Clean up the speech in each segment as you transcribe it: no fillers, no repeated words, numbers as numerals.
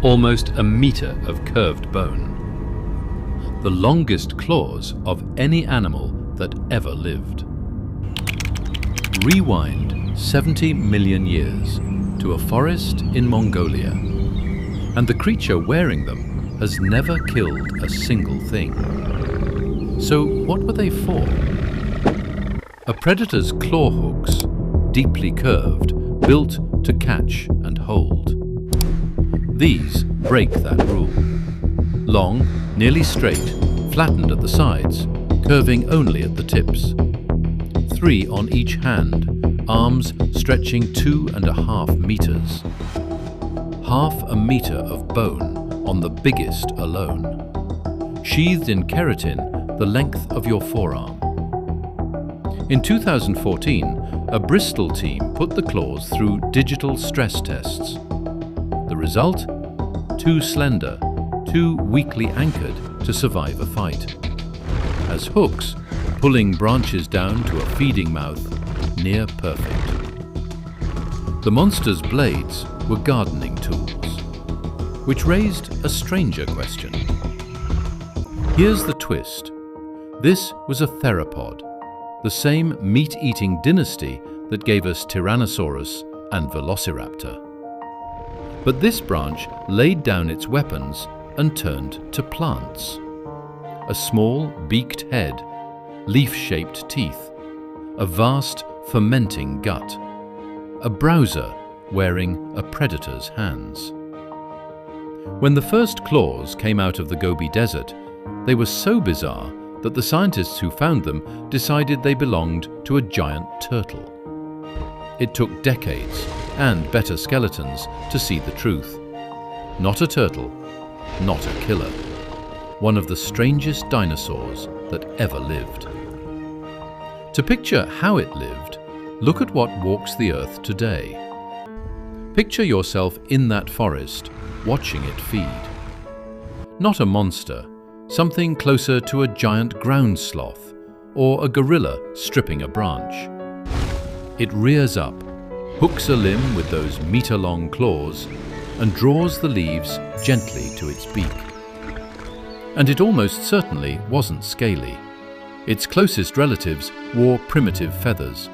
almost a meter of curved bone. The longest claws of any animal that ever lived. Rewind 70 million years to a forest in Mongolia, and the creature wearing them has never killed a single thing. So what were they for? A predator's claw hooks, deeply curved, built to catch and hold. These break that rule. Long, nearly straight, flattened at the sides, curving only at the tips. 3 on each hand, arms stretching 2.5 meters. Half a meter of bone on the biggest alone. Sheathed in keratin, the length of your forearm. In 2014, a Bristol team put the claws through digital stress tests. The result? Too slender, too weakly anchored to survive a fight. As hooks, pulling branches down to a feeding mouth, near perfect. The monster's blades were gardening tools, which raised a stranger question. Here's the twist. This was a theropod, the same meat-eating dynasty that gave us Tyrannosaurus and Velociraptor. But this branch laid down its weapons and turned to plants. A small, beaked head, leaf-shaped teeth, a vast, fermenting gut, a browser wearing a predator's hands. When the first claws came out of the Gobi Desert, they were so bizarre that the scientists who found them decided they belonged to a giant turtle. It took decades and better skeletons to see the truth. Not a turtle, not a killer. One of the strangest dinosaurs that ever lived. To picture how it lived, look at what walks the earth today. Picture yourself in that forest, watching it feed. Not a monster, something closer to a giant ground sloth or a gorilla stripping a branch. It rears up, hooks a limb with those meter-long claws, and draws the leaves gently to its beak. And it almost certainly wasn't scaly. Its closest relatives wore primitive feathers,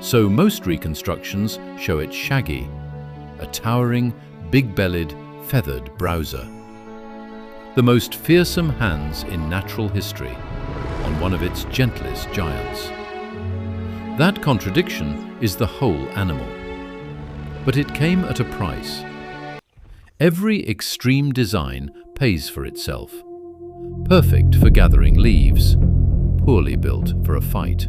so most reconstructions show it shaggy, a towering, big-bellied, feathered browser. The most fearsome hands in natural history, on one of its gentlest giants. That contradiction is the whole animal. But it came at a price. Every extreme design pays for itself. Perfect for gathering leaves, poorly built for a fight.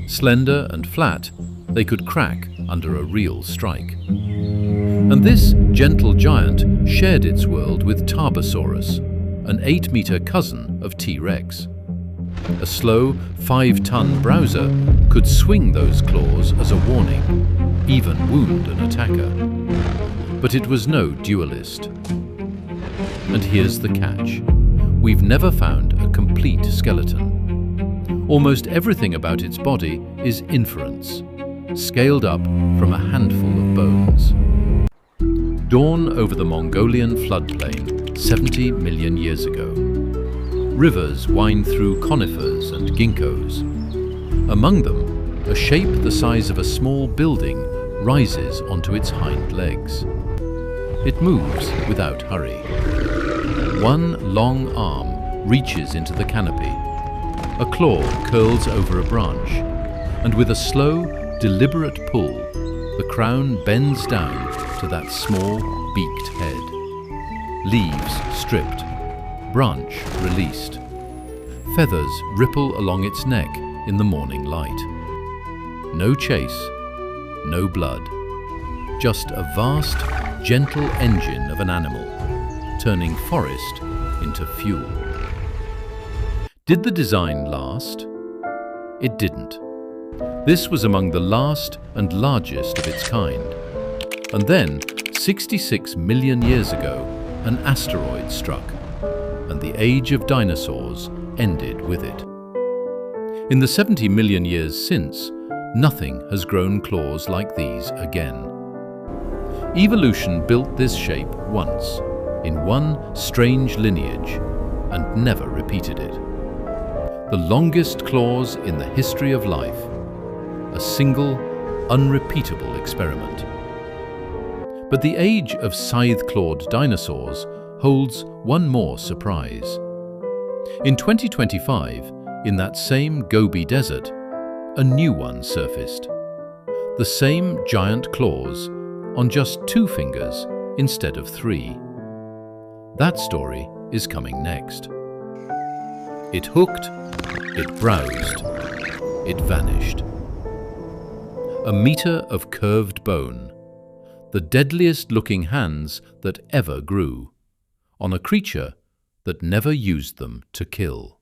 Slender and flat, they could crack under a real strike. And this gentle giant shared its world with Tarbosaurus, an 8-meter cousin of T-Rex. A slow, 5-ton browser could swing those claws as a warning, even wound an attacker. But it was no duelist. And here's the catch. We've never found a complete skeleton. Almost everything about its body is inference, scaled up from a handful of bones. Dawn over the Mongolian floodplain 70 million years ago. Rivers wind through conifers and ginkgos. Among them, a shape the size of a small building rises onto its hind legs. It moves without hurry. One long arm reaches into the canopy. A claw curls over a branch, and with a slow, deliberate pull, the crown bends down to that small, beaked head. Leaves stripped, branch released. Feathers ripple along its neck in the morning light. No chase, no blood. Just a vast, gentle engine of an animal, turning forest into fuel. Did the design last? It didn't. This was among the last and largest of its kind. And then, 66 million years ago, an asteroid struck, and the age of dinosaurs ended with it. In the 70 million years since, nothing has grown claws like these again. Evolution built this shape once, in one strange lineage, and never repeated it. The longest claws in the history of life, a single, unrepeatable experiment. But the age of scythe-clawed dinosaurs holds one more surprise. In 2025, in that same Gobi Desert, a new one surfaced. The same giant claws on just 2 fingers instead of 3. That story is coming next. It hooked, it browsed, it vanished. A meter of curved bone, the deadliest looking hands that ever grew, on a creature that never used them to kill.